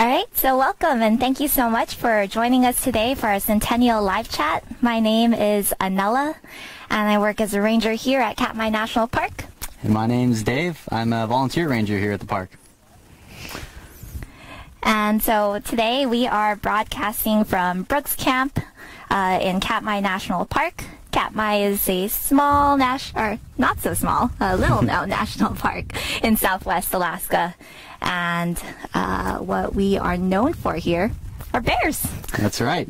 All right, so welcome and thank you so much for joining us today for our Centennial Live Chat. My name is Anela, and I work as a ranger here at Katmai National Park. And my name's Dave. I'm a volunteer ranger here at the park. And so today we are broadcasting from Brooks Camp in Katmai National Park. Katmai is a small, or not so small, a little known national park in southwest Alaska. And what we are known for here are bears. That's right.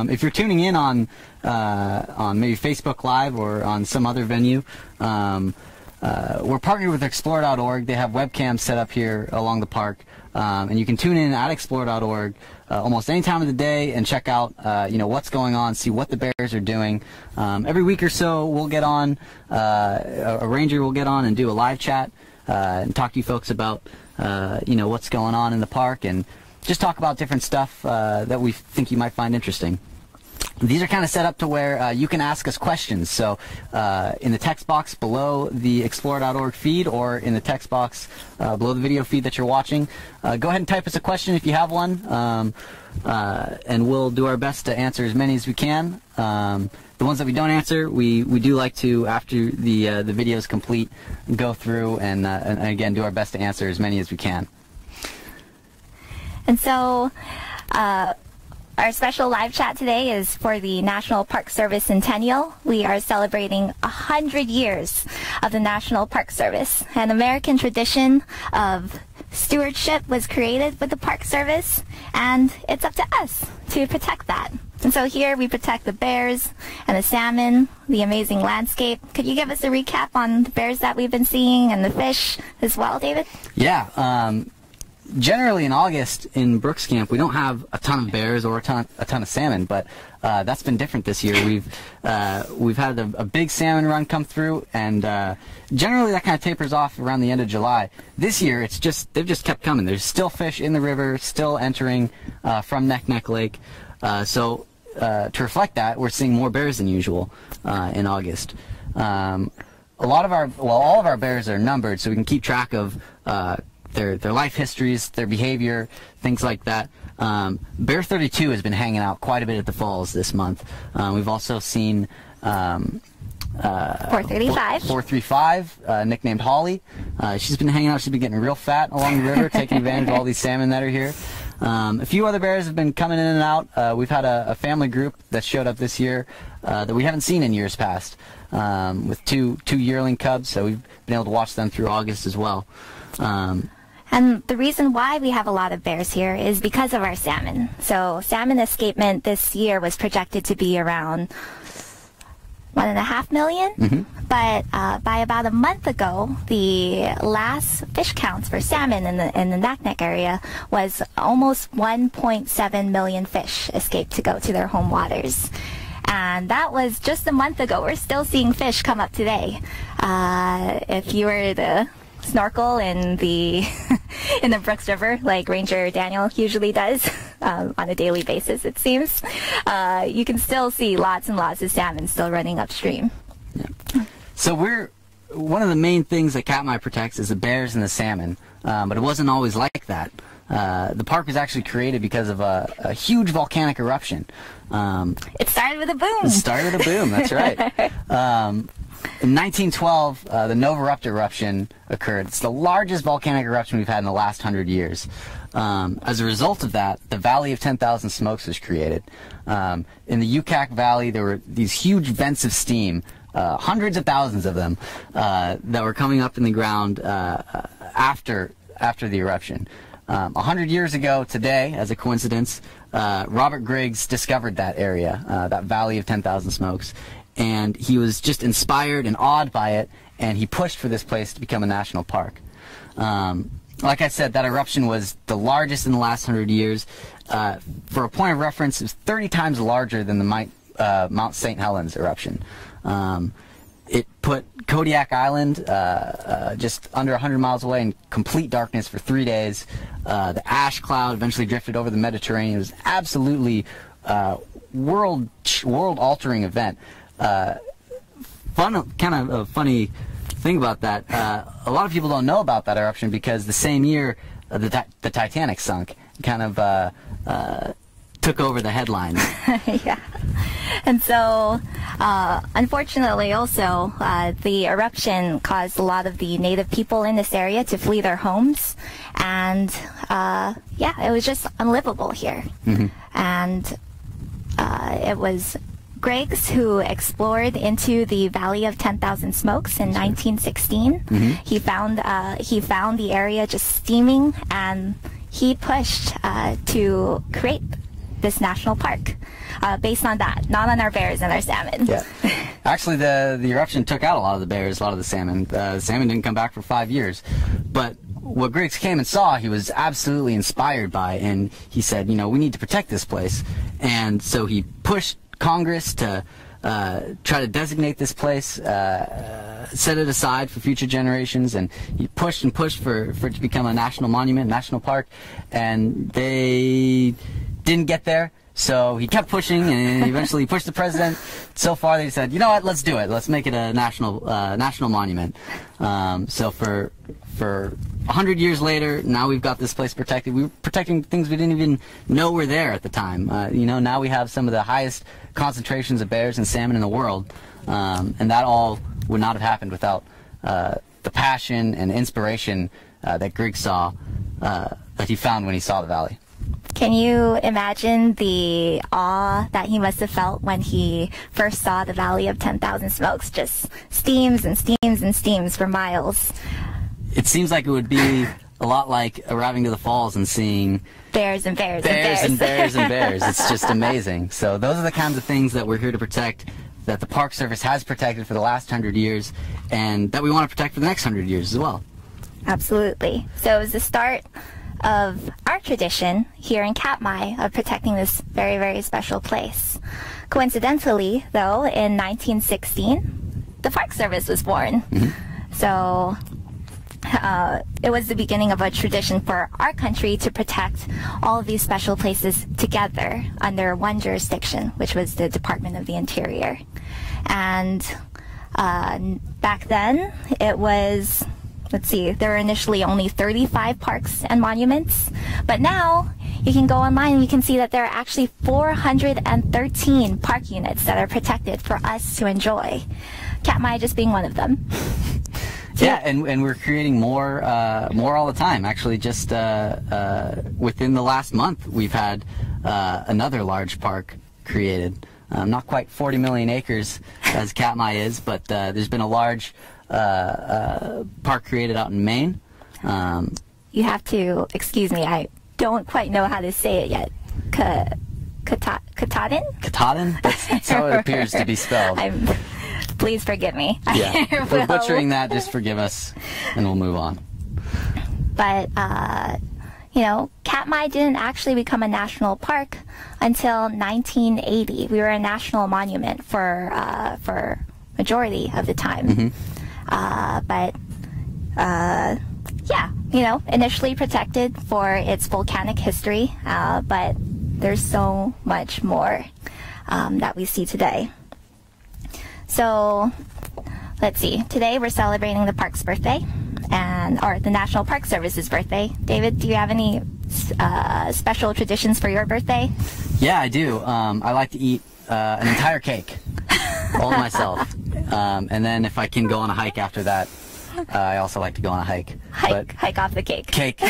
If you're tuning in on maybe Facebook Live or on some other venue, we're partnered with Explore.org. They have webcams set up here along the park. And you can tune in at Explore.org almost any time of the day and check out what's going on, see what the bears are doing. Every week or so we'll get on, a ranger will get on and do a live chat and talk to you folks about what's going on in the park and just talk about different stuff that we think you might find interesting. These are kind of set up to where you can ask us questions. So in the text box below the Explore.org feed or in the text box below the video feed that you're watching, go ahead and type us a question if you have one, and we'll do our best to answer as many as we can. The ones that we don't answer, we do like to, after the video is complete, go through and again do our best to answer as many as we can. And so our special live chat today is for the National Park Service Centennial. We are celebrating 100 years of the National Park Service. An American tradition of stewardship was created with the Park Service, and it's up to us to protect that. And so here we protect the bears and the salmon, the amazing landscape. Could you give us a recap on the bears that we've been seeing and the fish as well, David? Yeah. Generally in August in Brooks Camp we don't have a ton of bears or a ton of salmon, but that's been different this year. We've had a big salmon run come through, and generally that kind of tapers off around the end of July. This year they've just kept coming. There's still fish in the river, still entering from Neck Lake. So to reflect that, we're seeing more bears than usual in August. All of our bears are numbered, so we can keep track of their life histories, their behavior, things like that. Bear 32 has been hanging out quite a bit at the falls this month. We've also seen 435, nicknamed Holly. She's been hanging out. She's been getting real fat along the river, taking advantage of all these salmon that are here. A few other bears have been coming in and out. We've had a family group that showed up this year that we haven't seen in years past, with two yearling cubs, so we've been able to watch them through August as well. And the reason why we have a lot of bears here is because of our salmon. So salmon escapement this year was projected to be around 1.5 million. Mm-hmm. But by about a month ago, the last fish counts for salmon in the Neck area was almost 1.7 million fish escaped to go to their home waters. And that was just a month ago. We're still seeing fish come up today. If you were to snorkel in the Brooks River, like Ranger Daniel usually does on a daily basis, it seems, you can still see lots and lots of salmon still running upstream. Yeah. So one of the main things that Katmai protects is the bears and the salmon, but it wasn't always like that. The park was actually created because of a huge volcanic eruption. It started with a boom. It started with a boom, that's right. In 1912, the Novarupta eruption occurred. It's the largest volcanic eruption we've had in the last 100 years. As a result of that, the Valley of 10,000 Smokes was created. In the Ukak Valley, there were these huge vents of steam, hundreds of thousands of them, that were coming up in the ground after the eruption. 100 years ago today, as a coincidence, Robert Griggs discovered that area, that Valley of 10,000 Smokes. And he was just inspired and awed by it, and he pushed for this place to become a national park. Like I said, that eruption was the largest in the last 100 years. For a point of reference, it was 30 times larger than the Mount St. Helens eruption. It put Kodiak Island just under 100 miles away in complete darkness for 3 days. The ash cloud eventually drifted over the Mediterranean. It was absolutely world-altering event. Kind of a funny thing about that, a lot of people don't know about that eruption because the same year the Titanic sunk, kind of took over the headlines. Yeah. And so, unfortunately also, the eruption caused a lot of the native people in this area to flee their homes. And, yeah, it was just unlivable here. And it was Griggs who explored into the Valley of 10,000 Smokes in 1916. He found the area just steaming, and he pushed to create this national park based on that, not on our bears and our salmon. Yeah. Actually, the eruption took out a lot of the bears, a lot of the salmon. The salmon didn't come back for 5 years. But what Griggs came and saw, he was absolutely inspired by, and he said, you know, we need to protect this place. And so he pushed Congress to try to designate this place, set it aside for future generations, and he pushed and pushed for it to become a national monument, national park, and they didn't get there. So he kept pushing, and eventually pushed the president. So far, they said, you know what, let's do it. Let's make it a national monument. So for 100 years later, now we've got this place protected. We were protecting things we didn't even know were there at the time. You know, now we have some of the highest concentrations of bears and salmon in the world, and that all would not have happened without the passion and inspiration that Griggs saw, that he found when he saw the valley. Can you imagine the awe that he must have felt when he first saw the Valley of 10,000 Smokes? Just steams and steams and steams for miles. It seems like it would be a lot like arriving to the falls and seeing bears and bears bears and and bears and bears. It's just amazing. So those are the kinds of things that we're here to protect, that the Park Service has protected for the last 100 years, and that we want to protect for the next 100 years as well. Absolutely. So it was the start of our tradition here in Katmai of protecting this very, very special place. Coincidentally, though, in 1916, the Park Service was born. So it was the beginning of a tradition for our country to protect all of these special places together under one jurisdiction, which was the Department of the Interior. And back then, it was, let's see, there were initially only 35 parks and monuments, but now you can go online and you can see that there are actually 413 park units that are protected for us to enjoy. Katmai just being one of them. Yeah, and we're creating more all the time. Actually, just within the last month, we've had another large park created. Not quite 40 million acres as Katmai is, but there's been a large park created out in Maine. You have to excuse me. I don't quite know how to say it yet. Katahdin? Katahdin? That's how it appears to be spelled. Please forgive me. Yeah, if we're butchering that, just forgive us, and we'll move on. But, you know, Katmai didn't actually become a national park until 1980. We were a national monument for majority of the time. Yeah, you know, initially protected for its volcanic history, but there's so much more that we see today. So, let's see. Today we're celebrating the park's birthday, or the National Park Service's birthday. David, do you have any special traditions for your birthday? Yeah, I do. I like to eat an entire cake, all myself. And then if I can go on a hike after that, I also like to go on a hike. Hike off the cake. Cake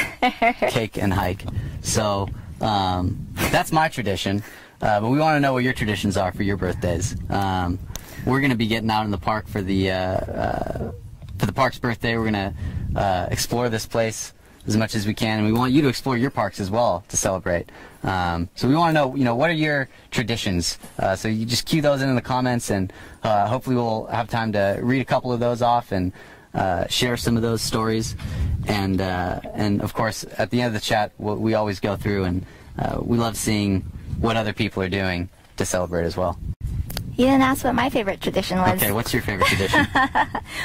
and hike. So that's my tradition. But we want to know what your traditions are for your birthdays. We're going to be getting out in the park for the park's birthday. We're going to explore this place as much as we can, and we want you to explore your parks as well to celebrate. So we want to know, you know, what are your traditions? So you just cue those in the comments, and hopefully we'll have time to read a couple of those off and share some of those stories. And of course, at the end of the chat, we always go through, and we love seeing what other people are doing to celebrate as well. You didn't ask what my favorite tradition was. Okay, what's your favorite tradition?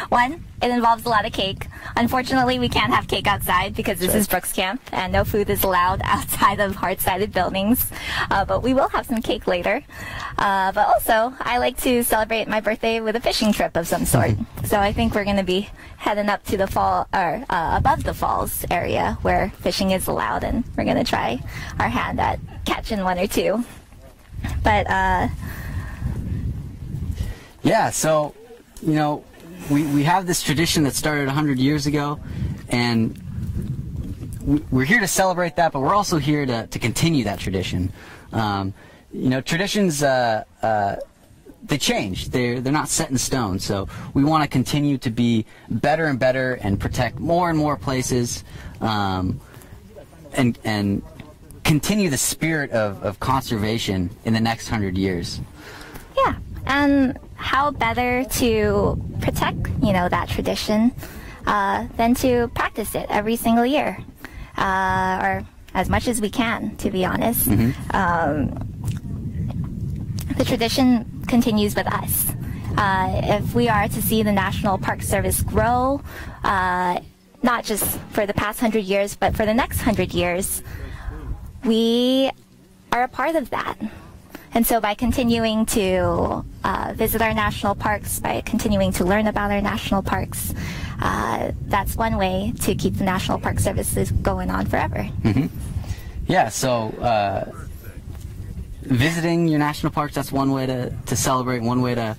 One, it involves a lot of cake. Unfortunately, we can't have cake outside because this is Brooks Camp, and no food is allowed outside of hard-sided buildings. But we will have some cake later. But also, I like to celebrate my birthday with a fishing trip of some sort. So I think we're going to be heading up to the fall, or above the falls area where fishing is allowed, and we're going to try our hand at catching one or two. But yeah, so, you know, we have this tradition that started 100 years ago, and we're here to celebrate that, but we're also here to continue that tradition. You know, traditions, they change. They're not set in stone, so we want to continue to be better and better and protect more and more places, and continue the spirit of conservation in the next 100 years. yeah, and how better to protect, you know, that tradition than to practice it every single year, or as much as we can, to be honest. The tradition continues with us. If we are to see the National Park Service grow, not just for the past 100 years, but for the next 100 years, we are a part of that. And so by continuing to visit our national parks, by continuing to learn about our national parks, that's one way to keep the National Park Services going on forever. Yeah, so visiting your national parks, that's one way to celebrate, one way to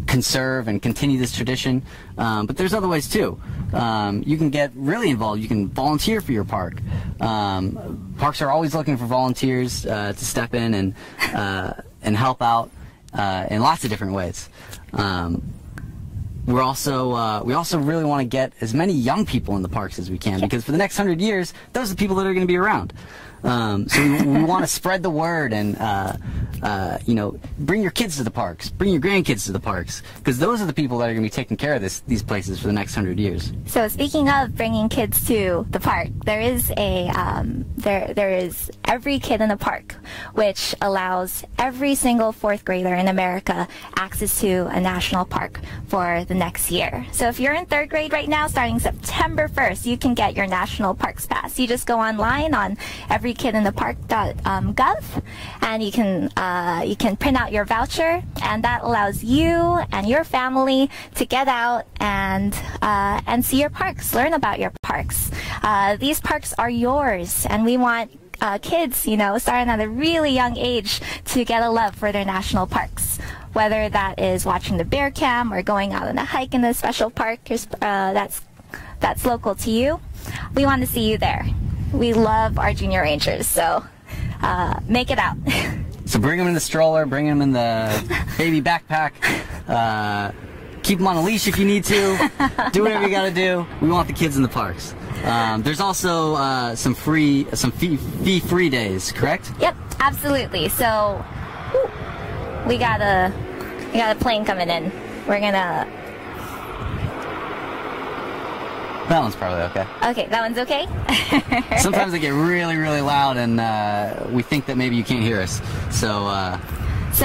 conserve and continue this tradition. But there's other ways too. You can get really involved. You can volunteer for your park. Parks are always looking for volunteers to step in and help out in lots of different ways. We also really want to get as many young people in the parks as we can, because for the next 100 years, those are the people that are going to be around. So we want to spread the word and you know, bring your kids to the parks, bring your grandkids to the parks, because those are the people that are going to be taking care of these places for the next 100 years. So speaking of bringing kids to the park, there is a there is Every Kid in the Park, which allows every single 4th grader in America access to a national park for the next year. So if you're in 3rd grade right now, starting September 1st, you can get your National Parks Pass. You just go online on everykidinthepark.gov, and you can print out your voucher, and that allows you and your family to get out and see your parks, learn about your parks. These parks are yours, and we want kids, you know, starting at a really young age, to get a love for their national parks. Whether that is watching the bear cam or going out on a hike in a special park that's local to you, we want to see you there. We love our junior rangers, so make it out. So bring them in the stroller, bring them in the baby backpack, keep them on a leash if you need to, do whatever you got to do. We want the kids in the parks. There's also some fee-free days, correct? Yep, absolutely. So we got a plane coming in. We're gonna. That one's probably okay. Okay, that one's okay? Sometimes they get really, really loud, and we think that maybe you can't hear us. So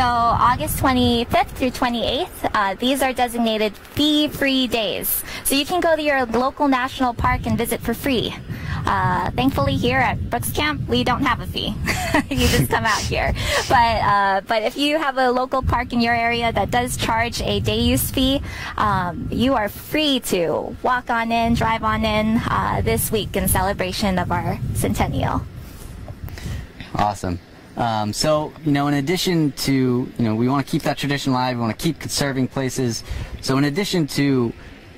August 25th through 28th, these are designated fee-free days. So you can go to your local national park and visit for free. Thankfully here at Brooks Camp, we don't have a fee. You just come out here. But if you have a local park in your area that does charge a day use fee, you are free to walk on in, drive on in this week in celebration of our centennial. Awesome. So, you know, in addition to, you know, we want to keep that tradition alive, we want to keep conserving places. So in addition to,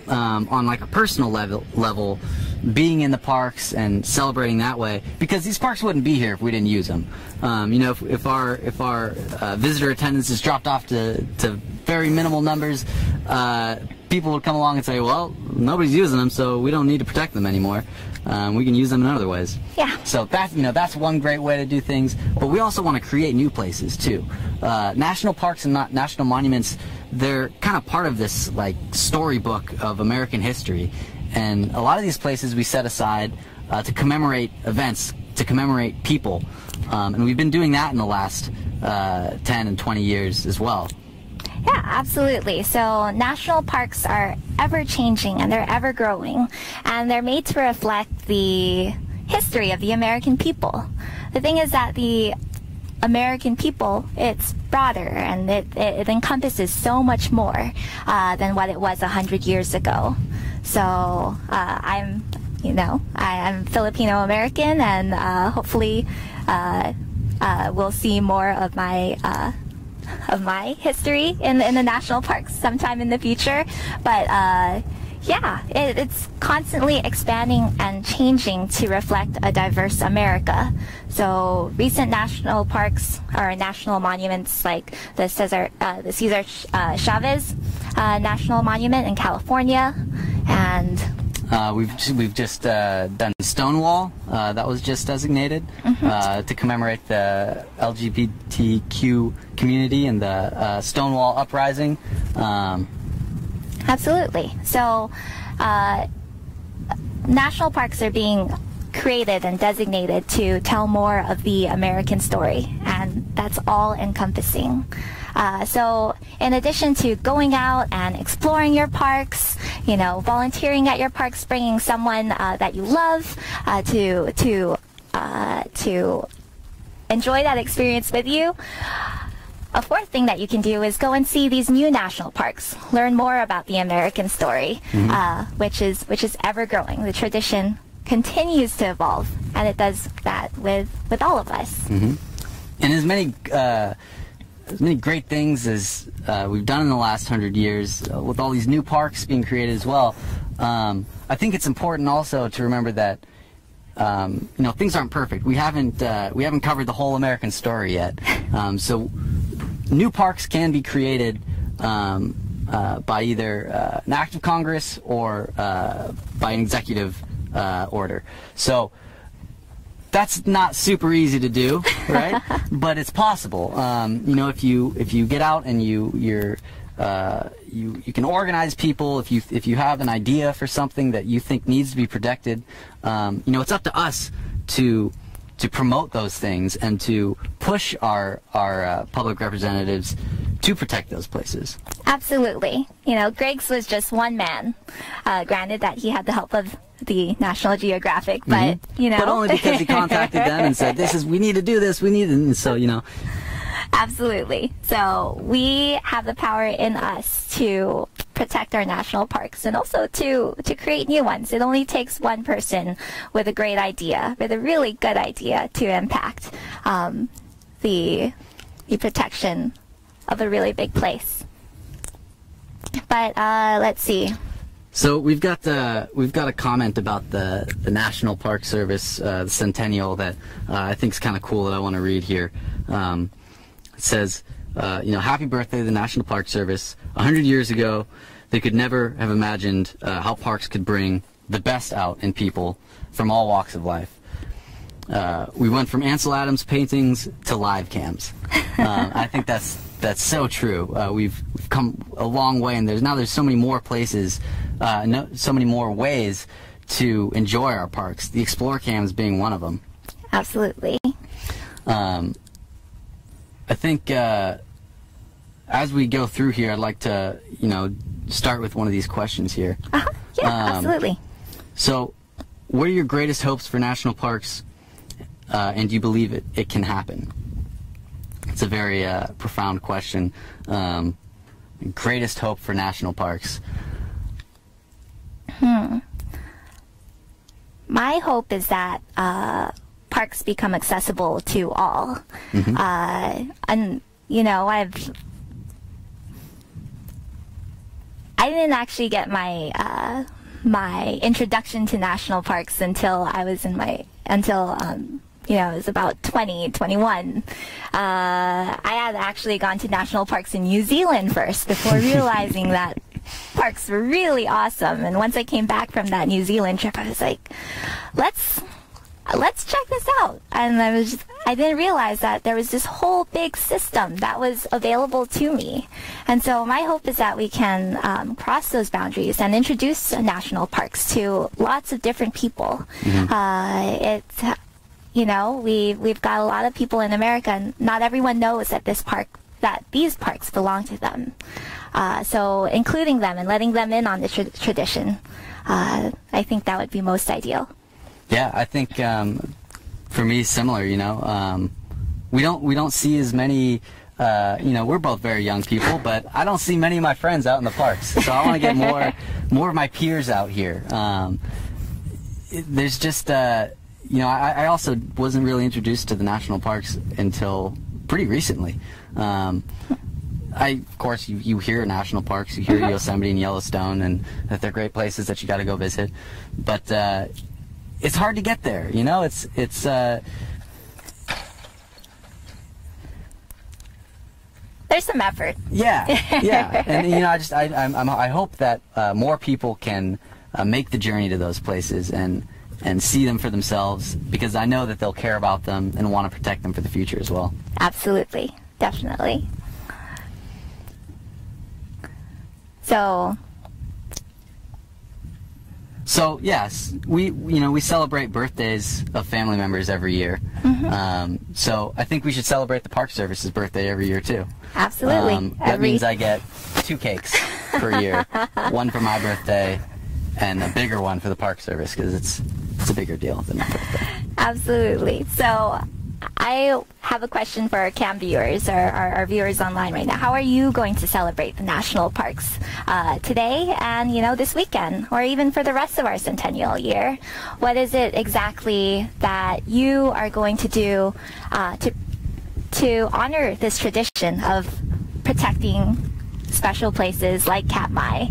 on like a personal level, being in the parks and celebrating that way, because these parks wouldn't be here if we didn't use them. You know, if our visitor attendance is dropped off to very minimal numbers, people would come along and say, well, nobody's using them, so we don't need to protect them anymore. We can use them in other ways. Yeah. So that's one great way to do things. But we also want to create new places too. National parks and national monuments, they're kind of part of this like storybook of American history. And a lot of these places we set aside to commemorate events, to commemorate people. And we've been doing that in the last 10 and 20 years as well. Yeah, absolutely. So national parks are ever changing and they're ever growing, and they're made to reflect the history of the American people. The thing is that the American people, it's broader, and it encompasses so much more than what it was 100 years ago. So I'm Filipino American, and hopefully we'll see more of my history in the national parks sometime in the future. But yeah, it's constantly expanding and changing to reflect a diverse America. So recent national parks or national monuments like the Cesar Chavez National Monument in California, and we've just done Stonewall, that was just designated to commemorate the LGBTQ community and the Stonewall uprising. Absolutely. So national parks are being created and designated to tell more of the American story, and that's all encompassing. So in addition to going out and exploring your parks, volunteering at your parks, bringing someone that you love to enjoy that experience with you, a fourth thing that you can do is go and see these new national parks, learn more about the American story, which is ever growing. The tradition continues to evolve, and it does that with all of us. And as many great things as we've done in the last 100 years, with all these new parks being created as well, I think it's important also to remember that things aren't perfect. We haven't covered the whole American story yet. So new parks can be created by either an act of Congress or by an executive order. So that's not super easy to do, right? But it's possible. If you get out and you can organize people. If you have an idea for something that you think needs to be protected, it's up to us to promote those things and to push our public representatives to protect those places. Absolutely. Greg's was just one man. Granted that he had the help of the National Geographic, but but only because he contacted them and said, we need to do this, and so Absolutely. So we have the power in us to protect our national parks and also to create new ones. It only takes one person with a great idea, with a really good idea, to impact the protection of a really big place. But let's see. So we've got a comment about the National Park Service, the Centennial, that I think is kind of cool that I want to read here. It says, happy birthday to the National Park Service. 100 years ago, they could never have imagined how parks could bring the best out in people from all walks of life. We went from Ansel Adams paintings to live cams. I think that's so true. We've come a long way, and there's so many more places, so many more ways to enjoy our parks. The Explore Cams being one of them. Absolutely. I think as we go through here, I'd like to, start with one of these questions here. Yeah, absolutely. So, what are your greatest hopes for national parks, and do you believe it can happen? It's a very profound question. Greatest hope for national parks. My hope is that parks become accessible to all. And I didn't actually get my my introduction to national parks until I was it was about 21. I had actually gone to national parks in New Zealand first before realizing that parks were really awesome. And once I came back from that New Zealand trip, I was like, let's check this out. And I didn't realize that there was this whole big system that was available to me. And so my hope is that we can cross those boundaries and introduce national parks to lots of different people. You know, we've got a lot of people in America, and not everyone knows that these parks belong to them. So including them and letting them in on the tradition, I think that would be most ideal. Yeah, I think for me, similar. You know, we don't see as many. You know, we're both very young people, but I don't see many of my friends out in the parks. So I want to get more of my peers out here. There's just you know, I also wasn't really introduced to the national parks until pretty recently. Of course, you hear national parks, you hear Yosemite and Yellowstone, and that they're great places that you got to go visit. But it's hard to get there. You know, it's there's some effort. Yeah, yeah, and you know, I hope that more people can make the journey to those places and see them for themselves, because I know that they'll care about them and want to protect them for the future as well. Absolutely, definitely. So yes, we celebrate birthdays of family members every year. So I think we should celebrate the Park Service's birthday every year too. Absolutely. That means I get 2 cakes per year, one for my birthday and a bigger one for the Park Service, because it's a bigger deal than my birthday. Absolutely. So I have a question for our CAM viewers, or our viewers online right now. How are you going to celebrate the national parks today and, you know, this weekend, or even for the rest of our centennial year? What is it exactly that you are going to do to honor this tradition of protecting special places like Katmai?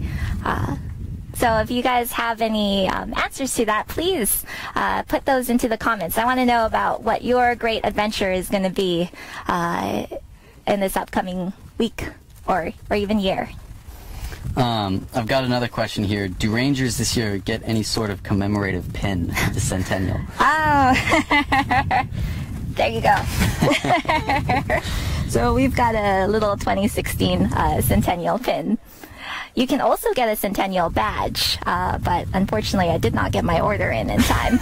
So if you guys have any answers to that, please put those into the comments. I want to know about what your great adventure is going to be in this upcoming week or even year. I've got another question here. Do Rangers this year get any sort of commemorative pin at the Centennial? Oh, there you go. So we've got a little 2016 Centennial pin. You can also get a Centennial badge, but unfortunately I did not get my order in time.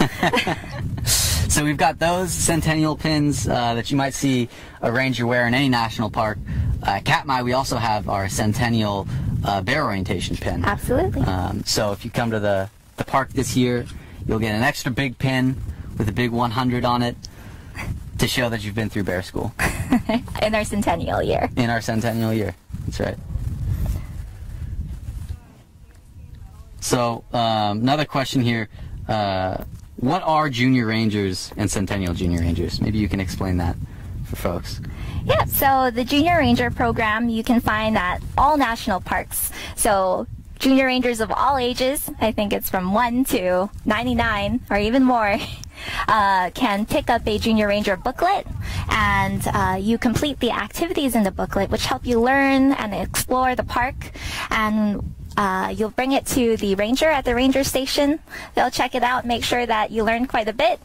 So we've got those Centennial pins that you might see a ranger wear in any national park. At Katmai, we also have our Centennial bear orientation pin. Absolutely. So if you come to the park this year, you'll get an extra big pin with a big 100 on it to show that you've been through bear school. In our centennial year. In our centennial year. That's right. So, another question here. What are junior rangers and centennial junior rangers? Maybe you can explain that for folks. Yeah, so the Junior Ranger program you can find at all national parks. So junior rangers of all ages, I think it's from 1 to 99 or even more, can pick up a Junior Ranger booklet, and you complete the activities in the booklet which help you learn and explore the park, and you'll bring it to the ranger at the ranger station. They'll check it out, make sure that you learned quite a bit,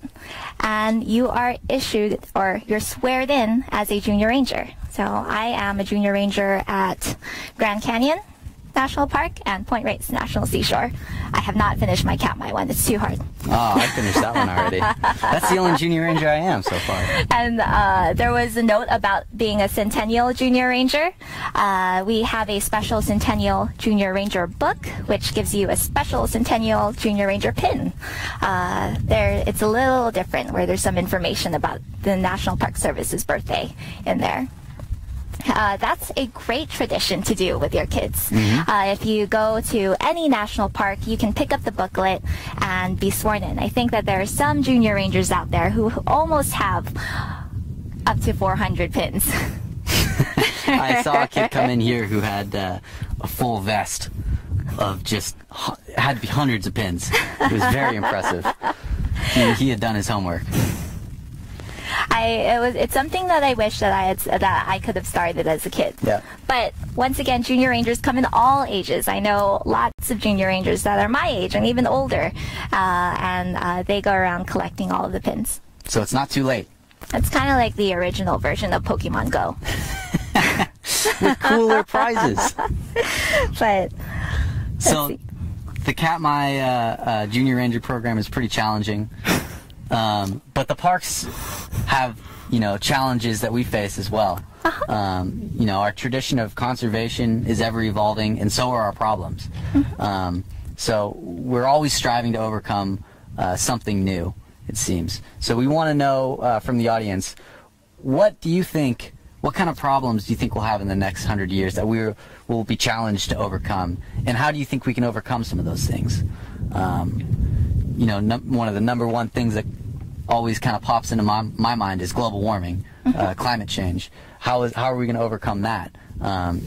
and you are issued, or you're sweared in as a junior ranger. So I am a junior ranger at Grand Canyon National Park and Point Reyes National Seashore. I have not finished my Katmai one. It's too hard. Oh, I finished that one already. That's the only junior ranger I am so far. And there was a note about being a Centennial Junior Ranger. We have a special Centennial Junior Ranger book, which gives you a special Centennial Junior Ranger pin. It's a little different, where there's some information about the National Park Service's birthday in there. That's a great tradition to do with your kids. If you go to any national park, you can pick up the booklet and be sworn in. I think that there are some junior rangers out there who almost have up to 400 pins. I saw a kid come in here who had a full vest of just, had hundreds of pins. It was very impressive. He had done his homework. It's something that I wish that I could have started as a kid. Yeah. But once again, junior rangers come in all ages. I know lots lots of junior rangers that are my age and even older, and they go around collecting all of the pins. So it's not too late. It's kind of like the original version of Pokemon Go. With cooler prizes. But so the Katmai Junior Ranger program is pretty challenging, but the parks have, you know, challenges that we face as well. You know, our tradition of conservation is ever evolving, and so are our problems. So we're always striving to overcome something new, it seems. So we want to know from the audience, what do you think, what kind of problems do you think we'll have in the next 100 years that we will be challenged to overcome? And how do you think we can overcome some of those things? You know, one of the number one things that always kind of pops into my mind is global warming, climate change. How are we going to overcome that?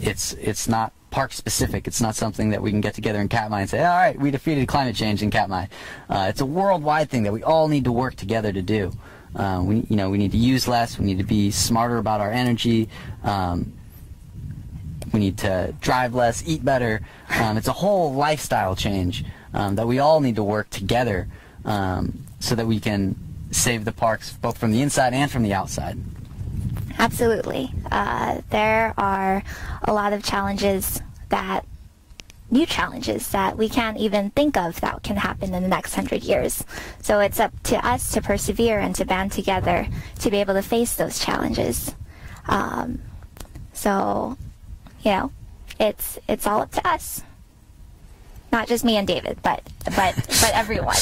It's not park specific. It's not something that we can get together in Katmai and say, all right, we defeated climate change in Katmai. It's a worldwide thing that we all need to work together to do. We need to use less. We need to be smarter about our energy. We need to drive less, eat better. It's a whole lifestyle change that we all need to work together so that we can save the parks both from the inside and from the outside. Absolutely. There are a lot of new challenges that we can't even think of that can happen in the next 100 years. So it's up to us to persevere and to band together to be able to face those challenges. So, you know, it's all up to us. Not just me and David, but everyone.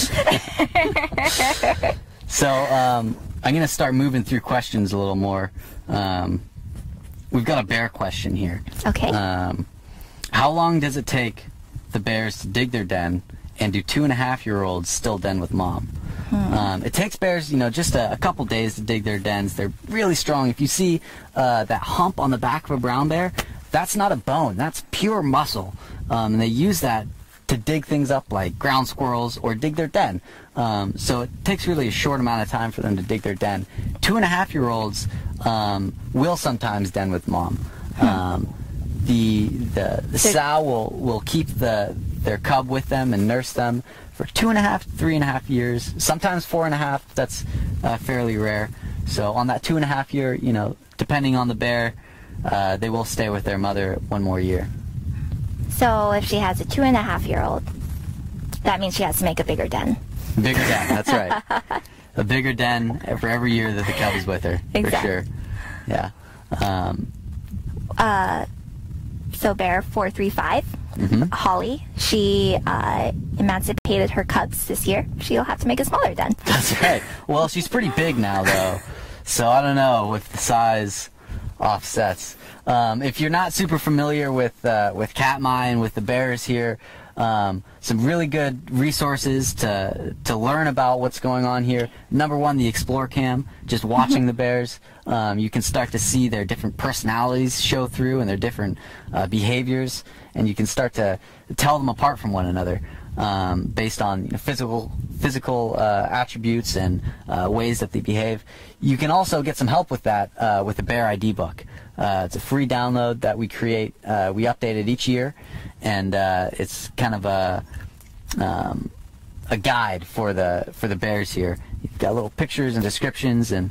So I'm going to start moving through questions a little more. We've got a bear question here. Okay. How long does it take the bears to dig their den, and do 2.5-year-olds still den with mom? It takes bears, you know, just a couple days to dig their dens. They're really strong. If you see that hump on the back of a brown bear, that's not a bone. That's pure muscle. And they use that to dig things up like ground squirrels or dig their den. So it takes really a short amount of time for them to dig their den. 2.5-year-olds will sometimes den with mom. The sow will keep their cub with them and nurse them for 2.5 to 3.5 years, sometimes 4.5. That's fairly rare. So on that 2.5 year, you know, depending on the bear, they will stay with their mother one more year. So if she has a 2.5-year-old, that means she has to make a bigger den. Bigger den, that's right. A bigger den for every year that the cub is with her, exactly. For sure. Yeah. So bear 435, Holly, she emancipated her cubs this year. She'll have to make a smaller den. That's right. Well, she's pretty big now, though. So I don't know if the size offsets. If you're not super familiar with Katmai and with the bears here, some really good resources to learn about what's going on here. Number one, the Explore Cam, just watching the bears. You can start to see their different personalities show through and their different behaviors, and you can start to tell them apart from one another based on, you know, physical attributes and ways that they behave. You can also get some help with that with the Bear ID book. It's a free download that we create. We update it each year, and it's kind of a guide for the bears here. You've got little pictures and descriptions, and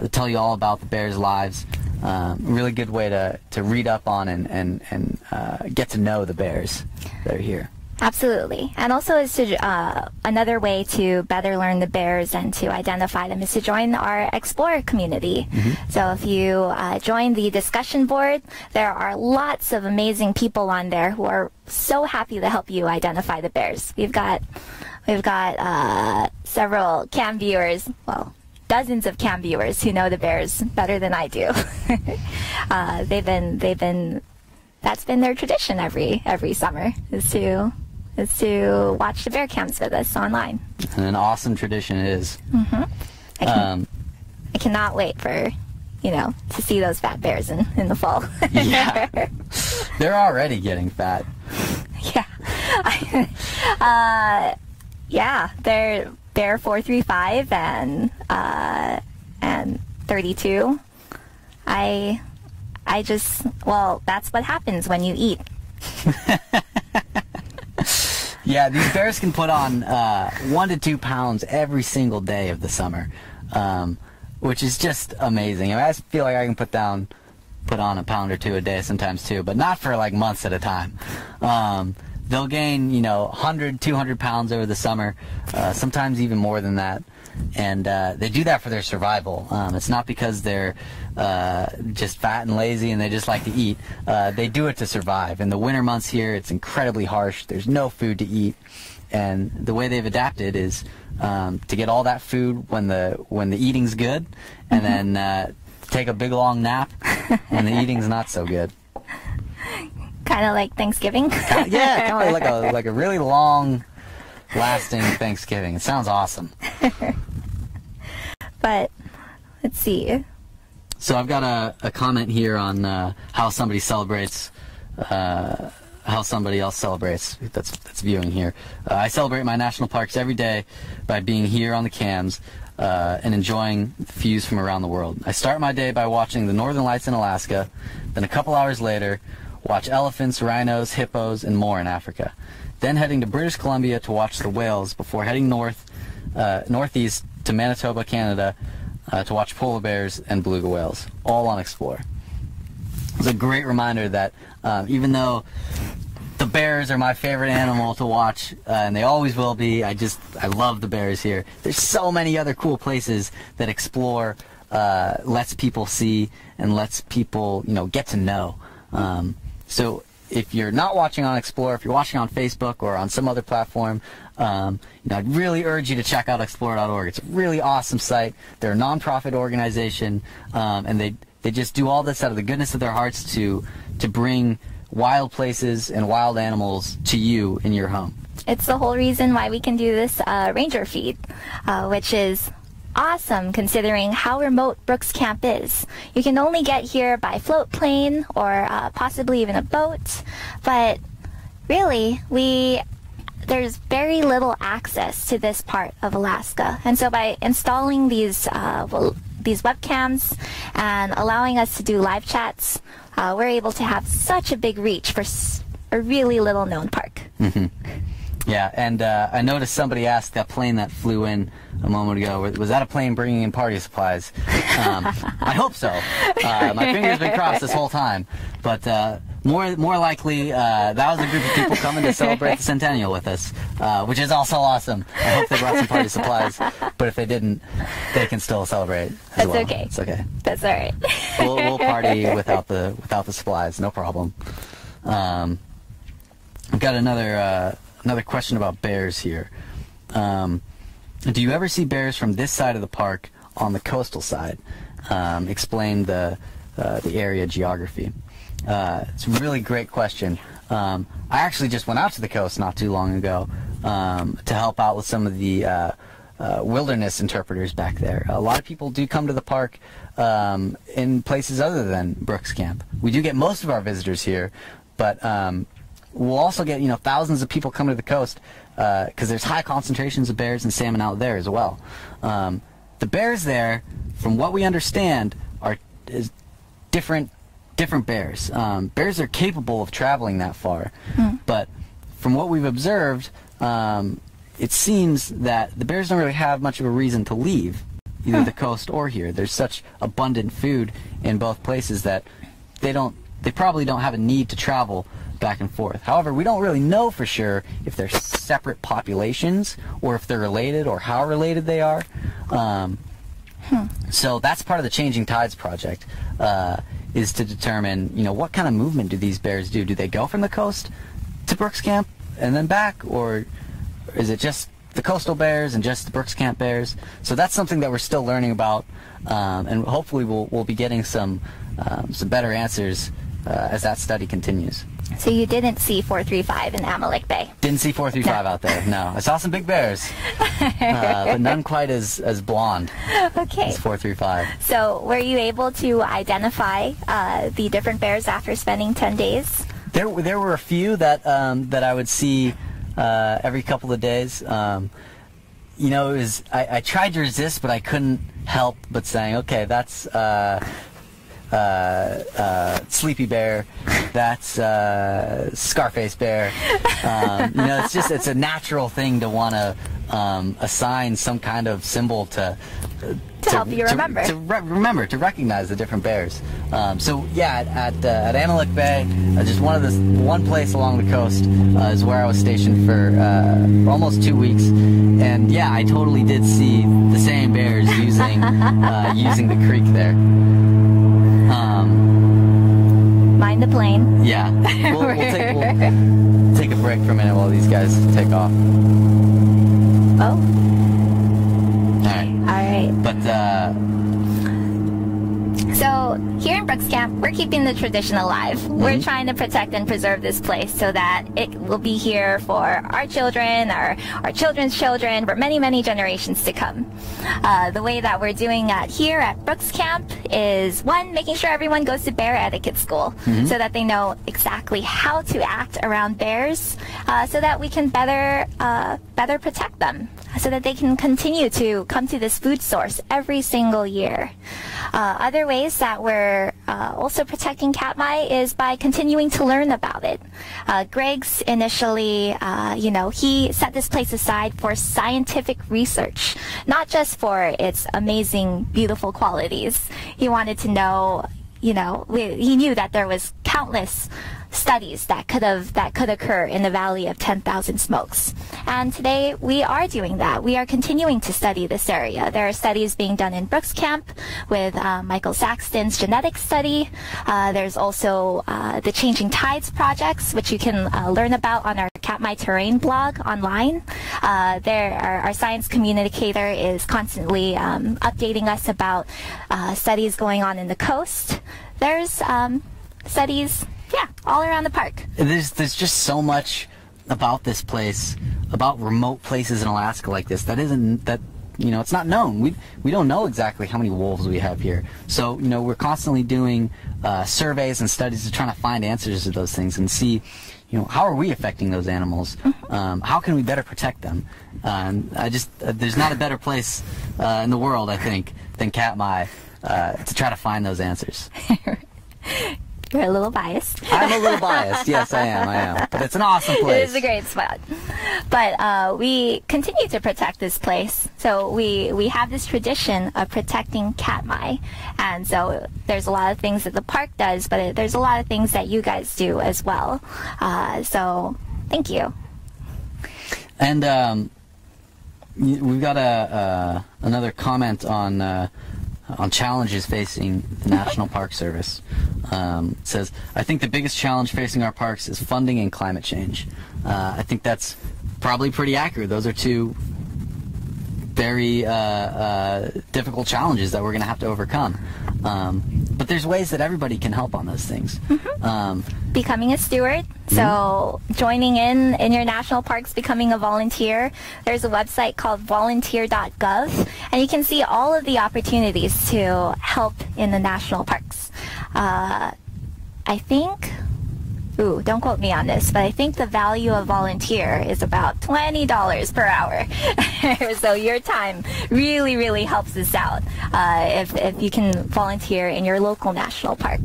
they tell you all about the bears' lives. Really good way to read up on and get to know the bears that are here. Absolutely. And also is to another way to better learn the bears and to identify them is to join our Explorer community. So if you join the discussion board, there are lots of amazing people on there who are so happy to help you identify the bears. We've got several cam viewers, well, dozens of cam viewers who know the bears better than I do. That's been their tradition every summer is to watch the bear cams with us online. And an awesome tradition it is. I cannot wait for, you know, to see those fat bears in the fall. Yeah. They're already getting fat. Yeah. Yeah, they're 435 and 32. I just, well, that's what happens when you eat. Yeah, these bears can put on 1 to 2 pounds every single day of the summer, which is just amazing. I mean, I feel like I can put on a pound or two a day sometimes too, but not for like months at a time. They'll gain, 100, 200 pounds over the summer, sometimes even more than that. And they do that for their survival. It's not because they're just fat and lazy and they just like to eat. They do it to survive. In the winter months here, it's incredibly harsh. There's no food to eat. And the way they've adapted is to get all that food when the eating's good, and then take a big long nap when the eating's not so good. Kind of like Thanksgiving. Yeah, kind of like a really long lasting Thanksgiving. It sounds awesome. But let's see. So I've got a comment here on how somebody celebrates, how somebody else celebrates that's viewing here. I celebrate my national parks every day by being here on the cams and enjoying the views from around the world. I start my day by watching the northern lights in Alaska, then a couple hours later watch elephants, rhinos, hippos, and more in Africa. Then heading to British Columbia to watch the whales before heading northeast to Manitoba, Canada, to watch polar bears and beluga whales, all on Explore. It's a great reminder that even though the bears are my favorite animal to watch, and they always will be, I love the bears here. There's so many other cool places that Explore lets people see and lets people, get to know. So if you're not watching on Explore, if you're watching on Facebook or on some other platform, I'd really urge you to check out explore.org. It's a really awesome site. They're a nonprofit organization, and they just do all this out of the goodness of their hearts to bring wild places and wild animals to you in your home. It's the whole reason why we can do this ranger feed, which is awesome considering how remote Brooks Camp is. You can only get here by float plane or possibly even a boat, but really there's very little access to this part of Alaska. And so by installing these webcams and allowing us to do live chats, we're able to have such a big reach for a really little known park. Mm-hmm. Yeah, and I noticed somebody asked that plane that flew in a moment ago, was that a plane bringing in party supplies? I hope so. My finger's been crossed this whole time. But more likely, that was a group of people coming to celebrate the centennial with us, which is also awesome. I hope they brought some party supplies. But if they didn't, they can still celebrate as well. Okay. It's okay. That's all right. We'll party without the supplies, no problem. I've got another question about bears here. Do you ever see bears from this side of the park on the coastal side? Explain the area geography. It's a really great question. I actually just went out to the coast not too long ago to help out with some of the wilderness interpreters back there. A lot of people do come to the park in places other than Brooks Camp. We do get most of our visitors here, but we'll also get thousands of people coming to the coast because there's high concentrations of bears and salmon out there as well. The bears there, from what we understand, are different bears. Bears are capable of traveling that far, but from what we've observed, it seems that the bears don't really have much of a reason to leave either the coast or here. There's such abundant food in both places that they probably don't have a need to travel back and forth. However, we don't really know for sure if they're separate populations or if they're related or how related they are. So that's part of the Changing Tides project, is to determine, what kind of movement do these bears do? Do they go from the coast to Brooks Camp and then back, or is it just the coastal bears and just the Brooks Camp bears? So that's something that we're still learning about, and hopefully we'll be getting some better answers as that study continues. So you didn't see 435 in Amalek Bay? Didn't see 435 out there, no. I saw some big bears, but none quite as blonde as 435. So were you able to identify the different bears after spending 10 days? There were a few that I would see every couple of days. I tried to resist, but I couldn't help but saying, okay, that's Sleepy Bear. That's Scarface Bear. It's a natural thing to want to assign some kind of symbol to help you remember. To recognize the different bears. So yeah, at Antelope Bay, just one place along the coast is where I was stationed for almost 2 weeks, and yeah, I totally did see the same bears using the creek there. Mind the plane. Yeah, we'll take a break for a minute while these guys take off. Oh. All right. But so here in Brooks Camp, we're keeping the tradition alive. We're trying to protect and preserve this place so that it will be here for our children, our children's children, for many, many generations to come. The way that we're doing that here at Brooks Camp is, one, making sure everyone goes to bear etiquette school so that they know exactly how to act around bears, so that we can better protect them, so that they can continue to come to this food source every single year. Other ways that we're also protecting Katmai is by continuing to learn about it. Greg's initially, he set this place aside for scientific research, not just for its amazing, beautiful qualities. He wanted to know, he knew that there was countless studies that could occur in the Valley of 10,000 Smokes. And today we are doing that. We are continuing to study this area. There are studies being done in Brooks Camp with Michael Saxton's genetics study. There's also the Changing Tides projects, which you can learn about on our Katmai Terrain blog online. Our science communicator is constantly updating us about studies going on in the coast. There's studies, all around the park. There's just so much about this place, about remote places in Alaska like this it's not known. We don't know exactly how many wolves we have here. So we're constantly doing surveys and studies to try to find answers to those things and see how are we affecting those animals. How can we better protect them? There's not a better place in the world, I think, than Katmai to try to find those answers. You're a little biased. I'm a little biased. Yes, I am. But it's an awesome place. It is a great spot. But we continue to protect this place. So we have this tradition of protecting Katmai. And so there's a lot of things that the park does, but there's a lot of things that you guys do as well. So thank you. And we've got another comment on challenges facing the National Park Service. It says, I think the biggest challenge facing our parks is funding and climate change. I think that's probably pretty accurate. Those are two very difficult challenges that we're going to have to overcome. But there's ways that everybody can help on those things. Becoming a steward. So joining in your national parks, becoming a volunteer. There's a website called volunteer.gov, and you can see all of the opportunities to help in the national parks. I think, don't quote me on this, but I think the value of volunteer is about $20 per hour. So your time really, really helps us out if you can volunteer in your local national park.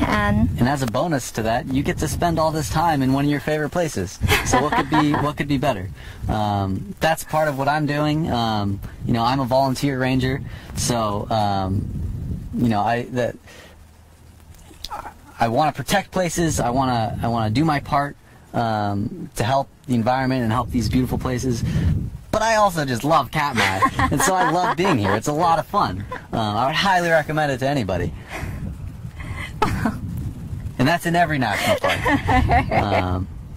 And as a bonus to that, you get to spend all this time in one of your favorite places. So what could be better? That's part of what I'm doing. I'm a volunteer ranger, so I want to protect places. I want to do my part to help the environment and help these beautiful places. But I also just love Katmai, and so I love being here. It's a lot of fun. I would highly recommend it to anybody. And that's in every national park.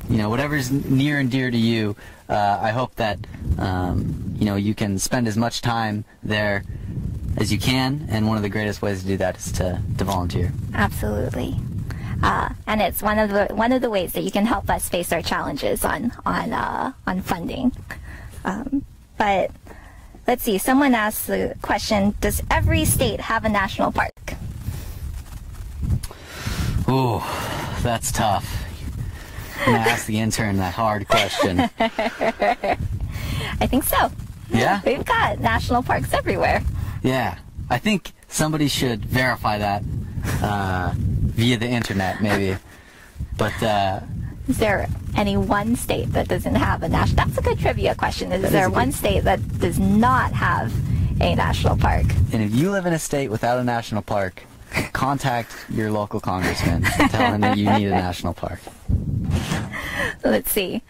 Whatever's near and dear to you, I hope that you can spend as much time there as you can, and one of the greatest ways to do that is to volunteer. Absolutely. And it's one of the ways that you can help us face our challenges on funding. But let's see. Someone asked the question: does every state have a national park? Ooh, that's tough. I'm gonna ask the intern that hard question. I think so. Yeah? We've got national parks everywhere. Yeah. I think somebody should verify that via the internet, maybe. But is there any one state that doesn't have a national? That's a good trivia question. Is there one state that does not have a national park? And if you live in a state without a national park, contact your local congressman. Tell him that you need a national park. Let's see.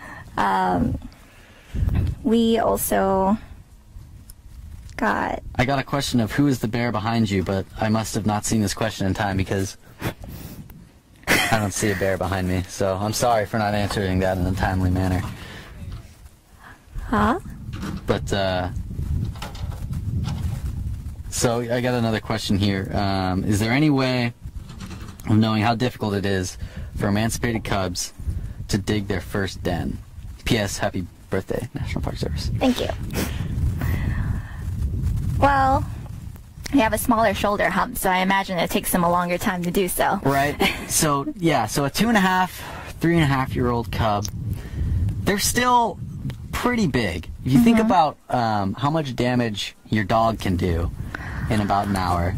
We also got... I got a question of who is the bear behind you, but I must have not seen this question in time because I don't see a bear behind me. So I'm sorry for not answering that in a timely manner. Huh? But, so I got another question here. Is there any way of knowing how difficult it is for emancipated cubs to dig their first den? P.S. Happy birthday, National Park Service. Thank you. Well, you have a smaller shoulder hump, so I imagine it takes them a longer time to do so. Right. So, yeah, so a 2.5, 3.5-year-old cub, they're still pretty big. If you think about how much damage your dog can do in about an hour,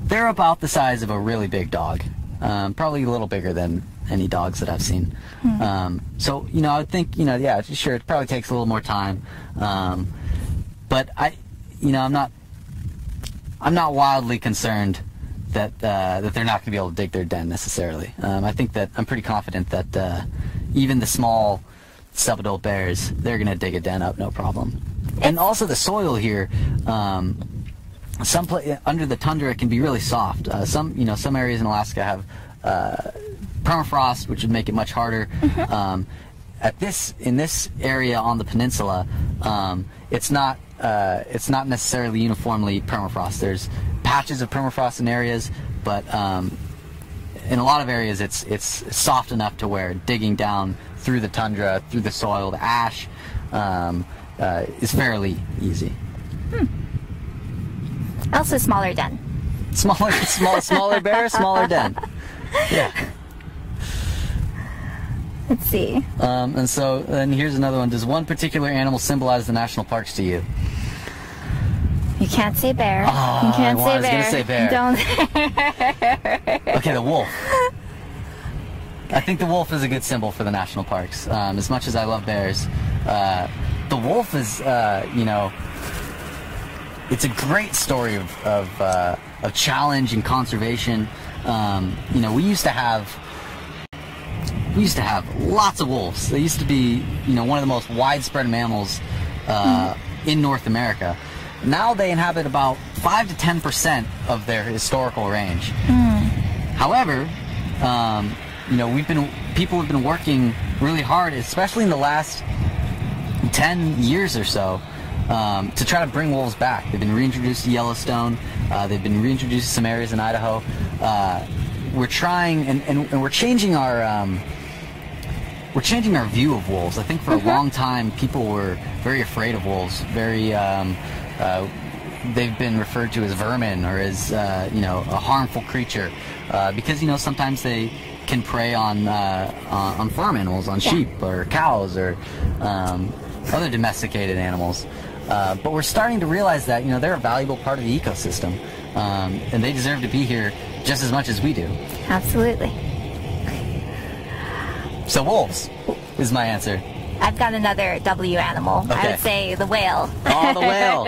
they're about the size of a really big dog. Probably a little bigger than any dogs that I've seen. So, you know, I would think, you know, yeah, sure, it probably takes a little more time. But you know, I'm not wildly concerned that that they're not going to be able to dig their den necessarily. I think that I'm pretty confident that even the small subadult bears, they're going to dig a den up, no problem. And also the soil here, under the tundra, it can be really soft. Some areas in Alaska have permafrost, which would make it much harder. In this area on the peninsula, it's not necessarily uniformly permafrost. There's patches of permafrost in areas, but in a lot of areas it's soft enough to where digging down through the tundra, through the soil, the ash, is fairly easy. Also smaller den. Smaller bear, smaller den. Yeah. Let's see. And here's another one. Does one particular animal symbolize the national parks to you? You can't say bear. Oh, you can't say bear. I was going to say bear. Don't. Okay, the wolf. I think the wolf is a good symbol for the national parks. As much as I love bears, the wolf is, you know, it's a great story of challenge and conservation. You know, we used to have lots of wolves. They used to be, you know, one of the most widespread mammals in North America. Now they inhabit about 5 to 10% of their historical range. However, you know, people have been working really hard, especially in the last 10 years or so, to try to bring wolves back. They've been reintroduced to Yellowstone. They've been reintroduced to some areas in Idaho. We're trying, and we're changing our view of wolves. I think for a long time people were very afraid of wolves. They've been referred to as vermin or as you know, a harmful creature because, you know, sometimes they can prey on farm animals, on sheep or cows or other domesticated animals. But we're starting to realize that, you know, they're a valuable part of the ecosystem, and they deserve to be here just as much as we do. Absolutely. So wolves is my answer. I've got another W animal. Okay. I would say the whale. Oh, the whale.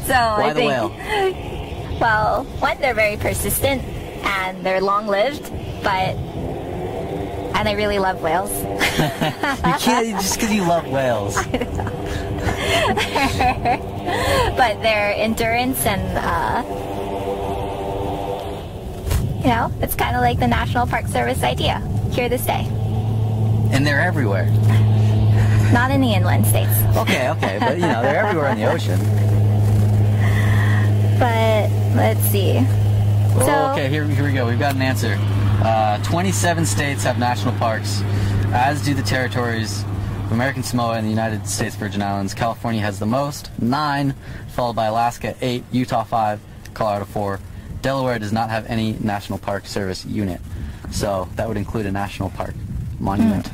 So Why I think, the whale? Well, one, they're very persistent and they're long-lived, and I really love whales. You can't just because you love whales. But their endurance and, you know, it's kind of like the National Park Service idea. Here to stay. And they're everywhere. Not in the inland states. Okay, but, you know, they're everywhere in the ocean. But, let's see. Okay, here we go. We've got an answer. 27 states have national parks, as do the territories of American Samoa and the United States Virgin Islands. California has the most, 9, followed by Alaska, 8, Utah, 5, Colorado, 4. Delaware does not have any National Park Service unit, so that would include a national park monument.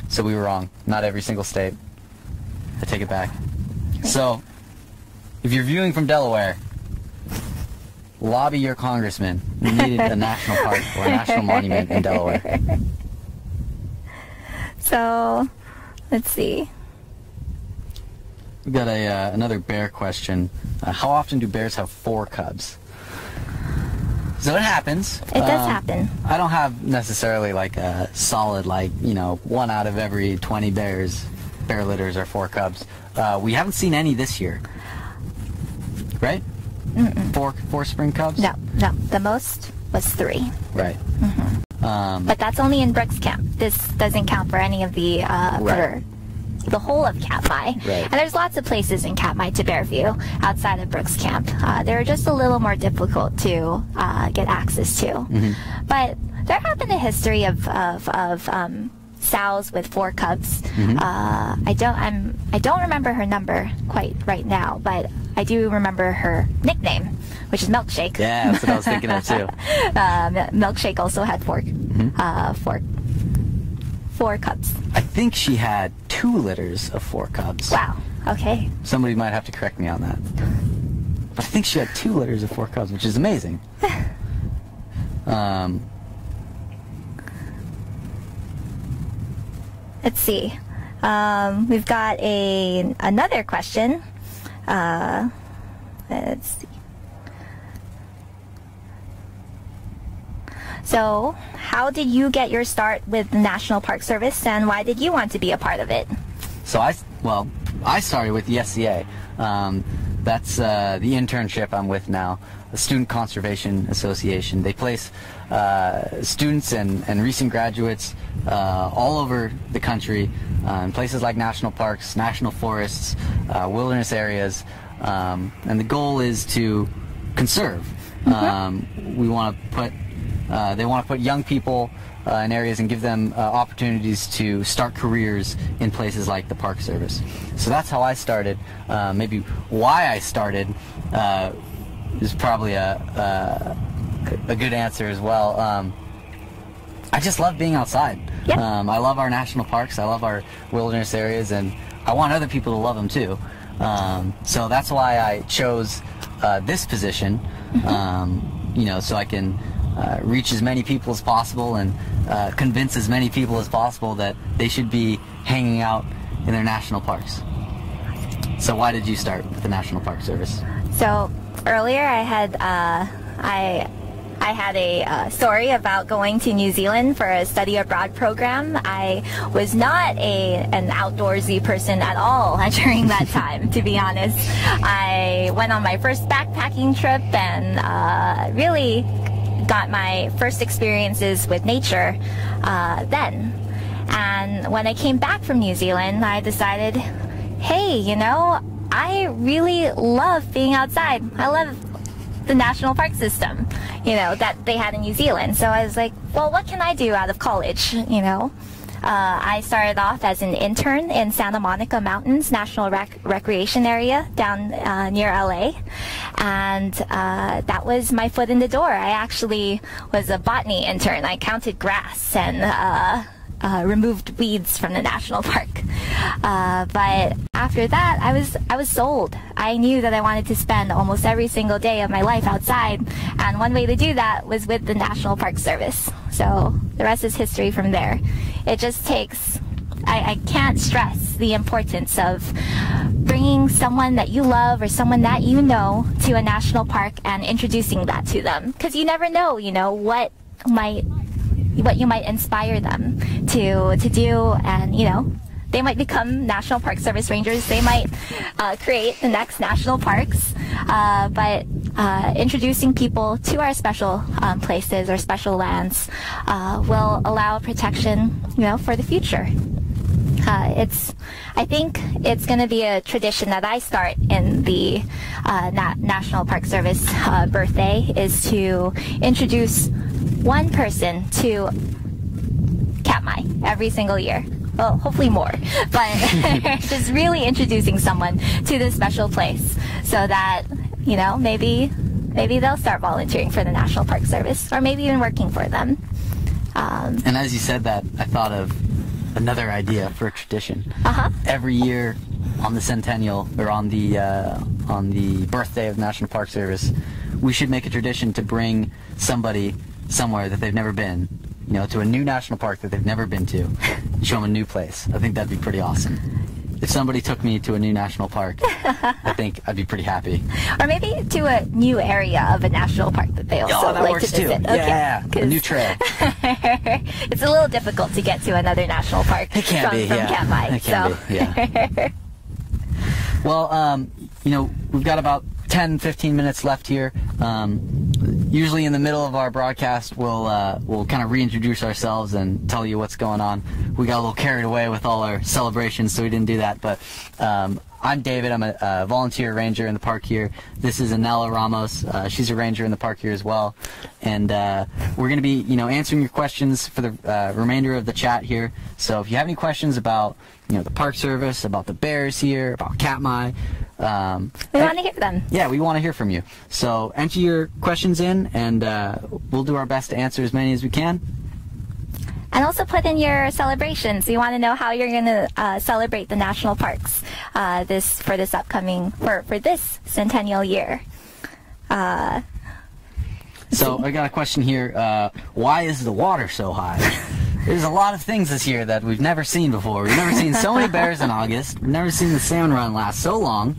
So we were wrong. Not every single state. I take it back. So, if you're viewing from Delaware, lobby your congressman. We needed a national park or a national monument in Delaware. So, let's see. We've got another bear question. How often do bears have 4 cubs? So it happens. It does happen. I don't have necessarily like a solid, like, 1 out of every 20 bear litters are 4 cubs. We haven't seen any this year. Right? Four spring cubs? No. The most was 3. Right. But that's only in Brooks Camp. This doesn't count for any of the for the whole of Katmai. Right. And there's lots of places in Katmai to bear view outside of Brooks Camp. They're just a little more difficult to get access to. But there have been a history of sows with 4 cubs. I don't remember her number quite right now, but I do remember her nickname, which is Milkshake. Yeah, that's what I was thinking of too. Milkshake also had 4 cubs. I think she had 2 litters of 4 cubs. Wow. Okay. Somebody might have to correct me on that. But I think she had 2 litters of 4 cubs, which is amazing. Let's see. We've got another question. Let's see. So, how did you get your start with the National Park Service, and why did you want to be a part of it? So I started with the SCA. That's the internship I'm with now, the Student Conservation Association. They place students and recent graduates all over the country in places like national parks, national forests, wilderness areas, and the goal is to conserve. We want to put they want to put young people in areas and give them opportunities to start careers in places like the Park Service. So that's how I started. Maybe why I started is probably a good answer as well. I just love being outside. Yep. I love our national parks. I love our wilderness areas, and I want other people to love them too. So that's why I chose this position. So I can reach as many people as possible and convince as many people as possible that they should be hanging out in their national parks. So why did you start with the National Park Service? So earlier I had a story about going to New Zealand for a study abroad program. I was not an outdoorsy person at all during that time, to be honest. I went on my first backpacking trip and really got my first experiences with nature then. And when I came back from New Zealand, I decided, hey, I really love being outside. I love the national park system, that they had in New Zealand. So I was like, well, what can I do out of college, I started off as an intern in Santa Monica Mountains National Recreation Area down near LA, and that was my foot in the door. I actually was a botany intern. I counted grass and removed weeds from the national park. But after that, I was sold. I knew that I wanted to spend almost every single day of my life outside, and one way to do that was with the National Park Service. So the rest is history from there. It just takes, I can't stress the importance of bringing someone that you love or someone that you know to a national park and introducing that to them, because you never know, what you might inspire them to do, and they might become National Park Service rangers. They might create the next national parks. But introducing people to our special places or special lands will allow protection, for the future. I think it's going to be a tradition that I start in the National Park Service birthday, is to introduce one person to Katmai every single year. Well, hopefully more, but just really introducing someone to this special place so that, maybe they'll start volunteering for the National Park Service, or maybe even working for them. And as you said that, I thought of another idea for a tradition. Every year on the centennial, or on the birthday of the National Park Service, we should make a tradition to bring somebody somewhere that they've never been, you know, to a new national park that they've never been to, and show them a new place. I think that'd be pretty awesome. If somebody took me to a new national park, I think I'd be pretty happy. Or maybe to a new area of a national park that they also that like works to visit. too. Yeah, a new trail. It's a little difficult to get to another national park It can be, from yeah. Katmai. It can be, yeah. Well, you know, we've got about 10-15 minutes left here. Usually in the middle of our broadcast, we'll kind of reintroduce ourselves and tell you what's going on. We got a little carried away with all our celebrations, so we didn't do that. But I'm David. I'm a volunteer ranger in the park here. This is Anela Ramos. She's a ranger in the park here as well. And we're going to be, you know, answering your questions for the remainder of the chat here. So if you have any questions about, you know, the Park Service, about the bears here, about Katmai, we want to hear them. Yeah, we want to hear from you. So enter your questions in, and we'll do our best to answer as many as we can. And also put in your celebrations. We want to know how you're going to celebrate the national parks for this centennial year. So I got a question here. Why is the water so high? There's a lot of things this year that we've never seen before. We've never seen so many bears in August. We've never seen the salmon run last so long.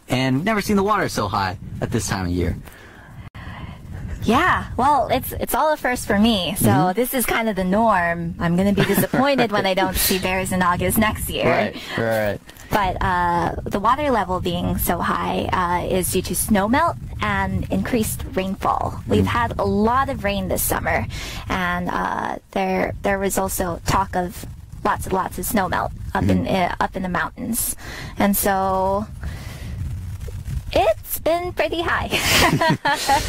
And we've never seen the water so high at this time of year. Yeah, well, it's all a first for me, so this is kind of the norm. I'm going to be disappointed when I don't see bears in August next year. Right. But the water level being so high is due to snowmelt and increased rainfall. We've had a lot of rain this summer, and there was also talk of lots and lots of snowmelt up in the mountains, and so it's been pretty high.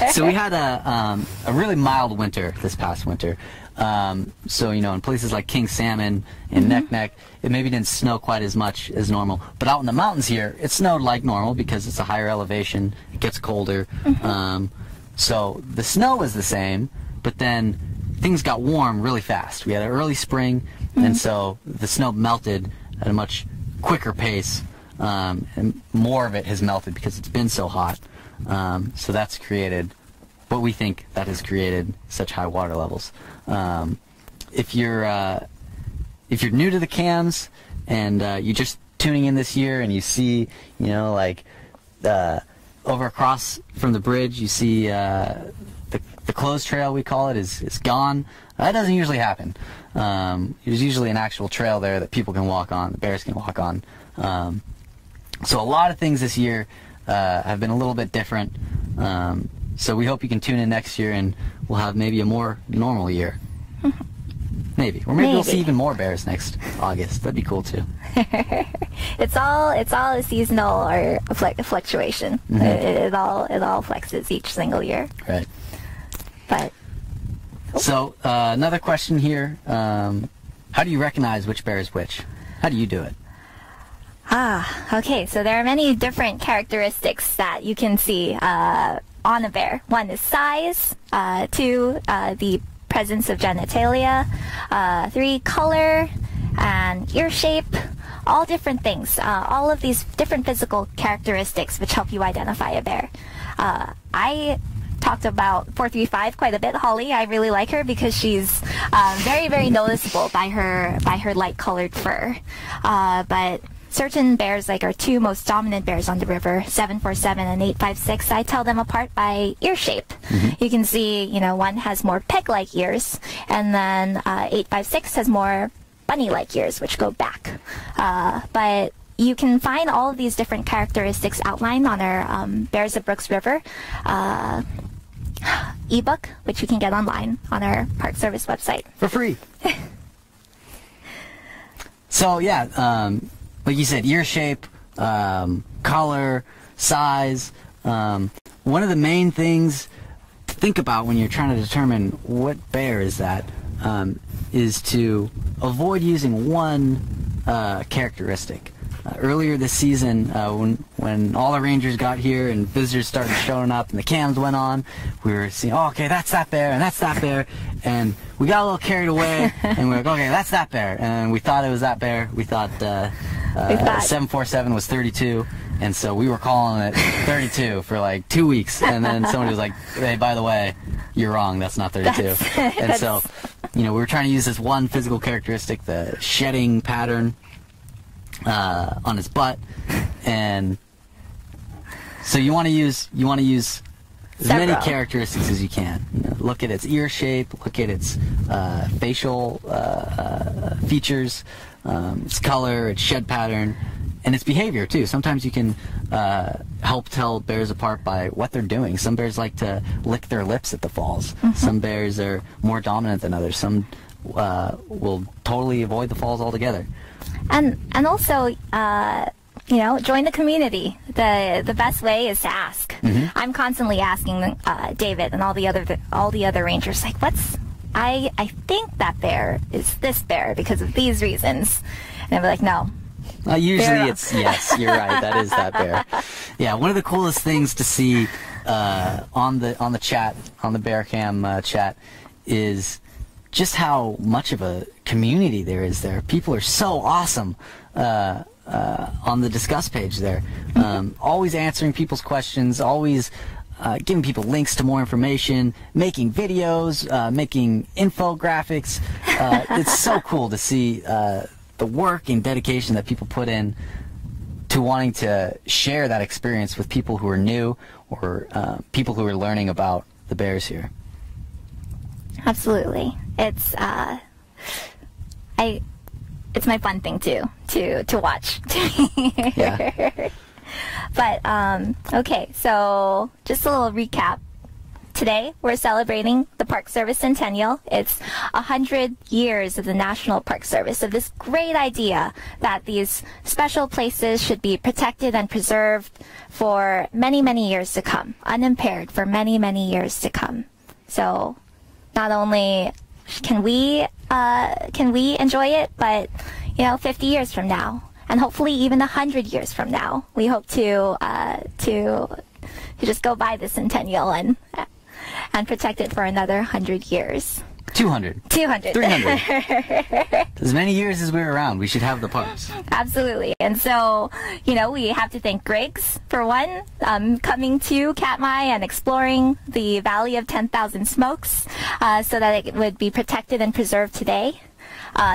So we had a really mild winter this past winter. So, you know, in places like King Salmon and Neck, it maybe didn't snow quite as much as normal. But out in the mountains here, it snowed like normal because it's a higher elevation. It gets colder. So the snow was the same, but then things got warm really fast. We had an early spring, and so the snow melted at a much quicker pace. And more of it has melted because it's been so hot. So that's created what we think that has created such high water levels. If you're new to the cams and you're just tuning in this year and you see, you know, like over across from the bridge, you see the closed trail, we call it, is gone. That doesn't usually happen. There's usually an actual trail there that people can walk on, the bears can walk on. So a lot of things this year have been a little bit different. So we hope you can tune in next year and we'll have maybe a more normal year. Maybe. Or maybe we'll see even more bears next August. That'd be cool too. It's all a seasonal or a fluctuation. It all flexes each single year. Right. But so another question here. How do you recognize which bear is which? How do you do it? Okay, so there are many different characteristics that you can see on a bear. One is size, two, the presence of genitalia, three, color, and ear shape, all different things. All of these different physical characteristics which help you identify a bear. I talked about 435 quite a bit. Holly, I really like her because she's very, very noticeable by her light colored fur. But certain bears, like our two most dominant bears on the river, 747 and 856, I tell them apart by ear shape. You can see, you know, one has more peg-like ears, and then 856 has more bunny-like ears, which go back. But you can find all of these different characteristics outlined on our Bears of Brooks River ebook, which you can get online on our Park Service website. For free. So, yeah, like you said, ear shape, color, size. One of the main things to think about when you're trying to determine what bear is that is to avoid using one characteristic. Earlier this season, when all the rangers got here and visitors started showing up and the cams went on, we were seeing, oh, okay, that's that bear and that's that bear, and we got a little carried away and we were like, okay, that's that bear, and we thought it was that bear. We thought thought 747 was 32, and so we were calling it 32 for like 2 weeks, and then somebody was like, hey, by the way, you're wrong, that's not 32. And so, you know, we were trying to use this one physical characteristic, the shedding pattern on his butt, and so you want to use as many characteristics as you can. You know, look at its ear shape, look at its facial features, its color, its shed pattern, and its behavior too. Sometimes you can help tell bears apart by what they're doing. Some bears like to lick their lips at the falls. Some bears are more dominant than others. Some will totally avoid the falls altogether. And also, you know, join the community. The best way is to ask. I'm constantly asking David and all the other rangers, like, I think that bear is this bear because of these reasons, and they'll be like, no. Usually it's yes, you're right. That is that bear. Yeah, one of the coolest things to see on the chat, on the Bear Cam chat, is just how much of a community there is there. People are so awesome. On the discuss page there, always answering people's questions, always giving people links to more information, making videos, making infographics. It's so cool to see the work and dedication that people put in to wanting to share that experience with people who are new or people who are learning about the bears here. Absolutely. It's my fun thing too, to watch. Yeah. But, okay, so just a little recap. Today, we're celebrating the Park Service Centennial. It's 100 years of the National Park Service, of this great idea that these special places should be protected and preserved for many, many years to come, unimpaired for many, many years to come. So, not only can we enjoy it, but, you know, 50 years from now, and hopefully even 100 years from now, we hope to just go by the centennial and protect it for another 100 years. 200. 300. As many years as we're around, we should have the parks. Absolutely. And so, you know, we have to thank Griggs, for one, coming to Katmai and exploring the Valley of 10,000 Smokes so that it would be protected and preserved today.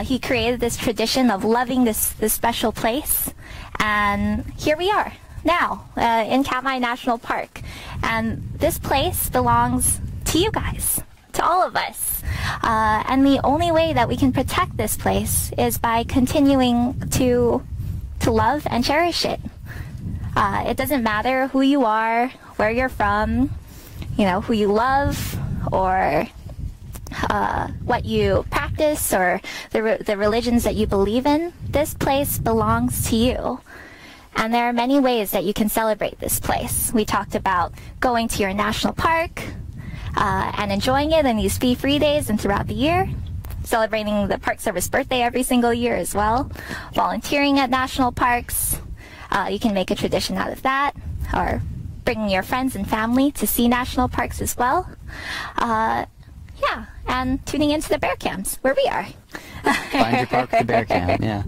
He created this tradition of loving this special place. And here we are now in Katmai National Park. And this place belongs to you guys, to all of us. And the only way that we can protect this place is by continuing to love and cherish it. It doesn't matter who you are, where you're from, you know, who you love, or what you practice, or the religions that you believe in. This place belongs to you. And there are many ways that you can celebrate this place. We talked about going to your national park, and enjoying it in these fee-free days and throughout the year, celebrating the Park Service birthday every single year as well, volunteering at national parks. You can make a tradition out of that, or bringing your friends and family to see national parks as well. Yeah, and tuning into the Bear Cams, where we are. Find your park with the Bear Cam, yeah.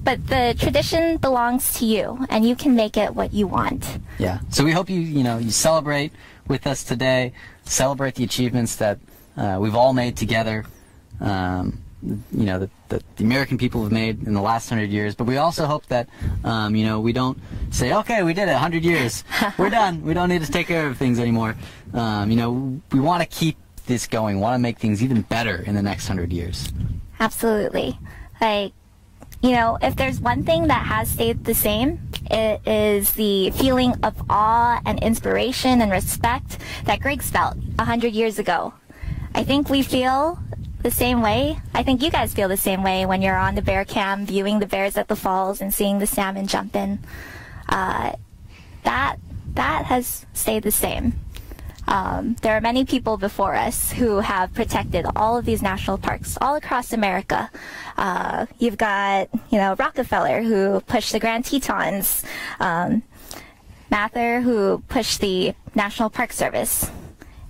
But the tradition belongs to you, and you can make it what you want. Yeah. So we hope you celebrate with us today, celebrate the achievements that we've all made together, that the American people have made in the last 100 years. But we also hope that, we don't say, okay, we did it, 100 years, we're done, we don't need to take care of things anymore. We want to keep this going, want to make things even better in the next 100 years. Absolutely. Like, if there's one thing that has stayed the same, it is the feeling of awe and inspiration and respect that Griggs felt 100 years ago. I think we feel the same way. I think you guys feel the same way when you're on the bear cam viewing the bears at the falls and seeing the salmon jump in. That has stayed the same. There are many people before us who have protected all of these national parks all across America. You've got, Rockefeller, who pushed the Grand Tetons, Mather, who pushed the National Park Service,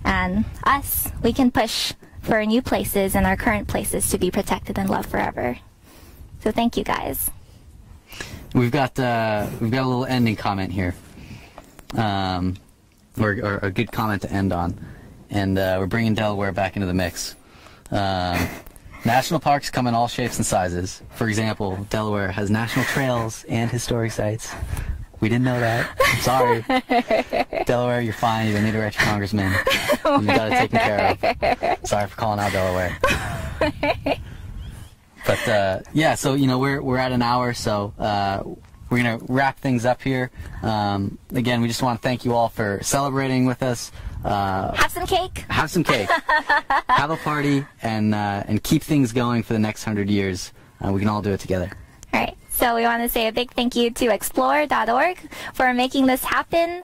and us, we can push for new places and our current places to be protected and loved forever. So thank you guys. We've got a little ending comment here, or a good comment to end on, and we're bringing Delaware back into the mix. National parks come in all shapes and sizes. For example, Delaware has national trails and historic sites. We didn't know that. I'm sorry. Delaware, you're fine. You don't need to write your congressman. You got it taken care of. Sorry for calling out Delaware. But yeah, so we're at an hour, so we're gonna wrap things up here. Again, we just want to thank you all for celebrating with us. Have some cake. Have some cake. Have a party, and keep things going for the next 100 years. We can all do it together. All right. So we want to say a big thank you to Explore.org for making this happen.